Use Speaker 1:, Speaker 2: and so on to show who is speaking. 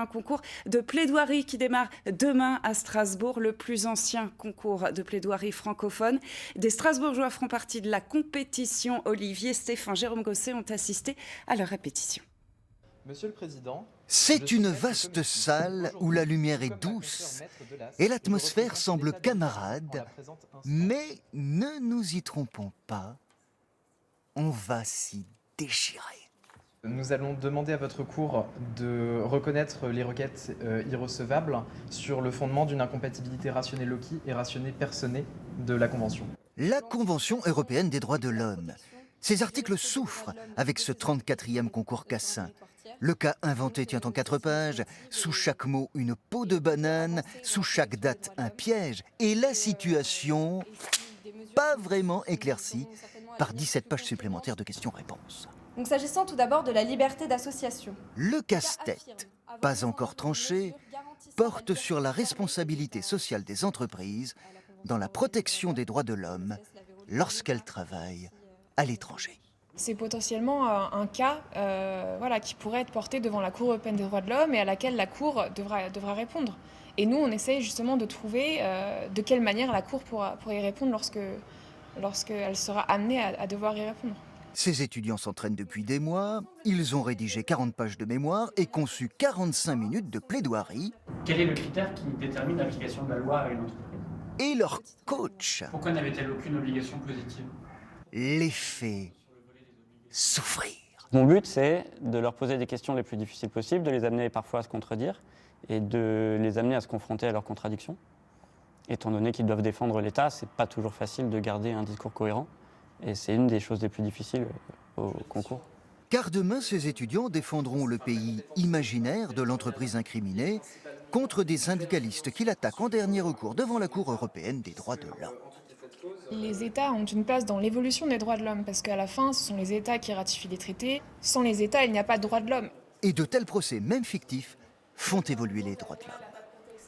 Speaker 1: Un concours de plaidoirie qui démarre demain à Strasbourg, le plus ancien concours de plaidoirie francophone. Des Strasbourgeois feront partie de la compétition. Olivier, Stéphane, Jérôme Gosset ont assisté à leur répétition.
Speaker 2: Monsieur le Président,
Speaker 3: c'est une vaste salle où la lumière est douce et l'atmosphère semble camarade, mais ne nous y trompons pas, on va s'y déchirer.
Speaker 2: nous allons demander à votre cour de reconnaître les requêtes irrecevables sur le fondement d'une incompatibilité rationnée loci et rationnée personnée de la Convention.
Speaker 3: La Convention européenne des droits de l'homme. Ces articles souffrent avec ce 34e concours Cassin. Le cas inventé tient en 4 pages, sous chaque mot une peau de banane, sous chaque date un piège, et la situation pas vraiment éclaircie par 17 pages supplémentaires de questions-réponses.
Speaker 4: Donc s'agissant tout d'abord de la liberté d'association.
Speaker 3: Le casse-tête, pas encore tranché, porte sur la responsabilité sociale des entreprises dans la protection des droits de l'homme lorsqu'elles travaillent à l'étranger.
Speaker 5: C'est potentiellement un cas qui pourrait être porté devant la Cour européenne des droits de l'homme et à laquelle la Cour devra répondre. Et nous, on essaye justement de trouver de quelle manière la Cour pourra y répondre lorsqu'elle sera amenée à devoir y répondre.
Speaker 3: Ces étudiants s'entraînent depuis des mois, ils ont rédigé 40 pages de mémoire et conçu 45 minutes de plaidoirie.
Speaker 6: Quel est le critère qui détermine l'application de la loi à une entreprise?
Speaker 3: Et leur coach
Speaker 6: Pourquoi n'avait-elle aucune obligation positive?
Speaker 3: les fait souffrir.
Speaker 7: Mon but, c'est de leur poser des questions les plus difficiles possibles, de les amener parfois à se contredire et de les amener à se confronter à leurs contradictions. Étant donné qu'ils doivent défendre l'État, c'est pas toujours facile de garder un discours cohérent. Et c'est une des choses les plus difficiles au concours.
Speaker 3: Car demain, ces étudiants défendront le pays imaginaire de l'entreprise incriminée contre des syndicalistes qui l'attaquent en dernier recours devant la Cour européenne des droits de l'homme.
Speaker 5: Les États ont une place dans l'évolution des droits de l'homme, parce qu'à la fin, ce sont les États qui ratifient les traités. Sans les États, il n'y a pas de droits de l'homme.
Speaker 3: Et de tels procès, même fictifs, font évoluer les droits de l'homme.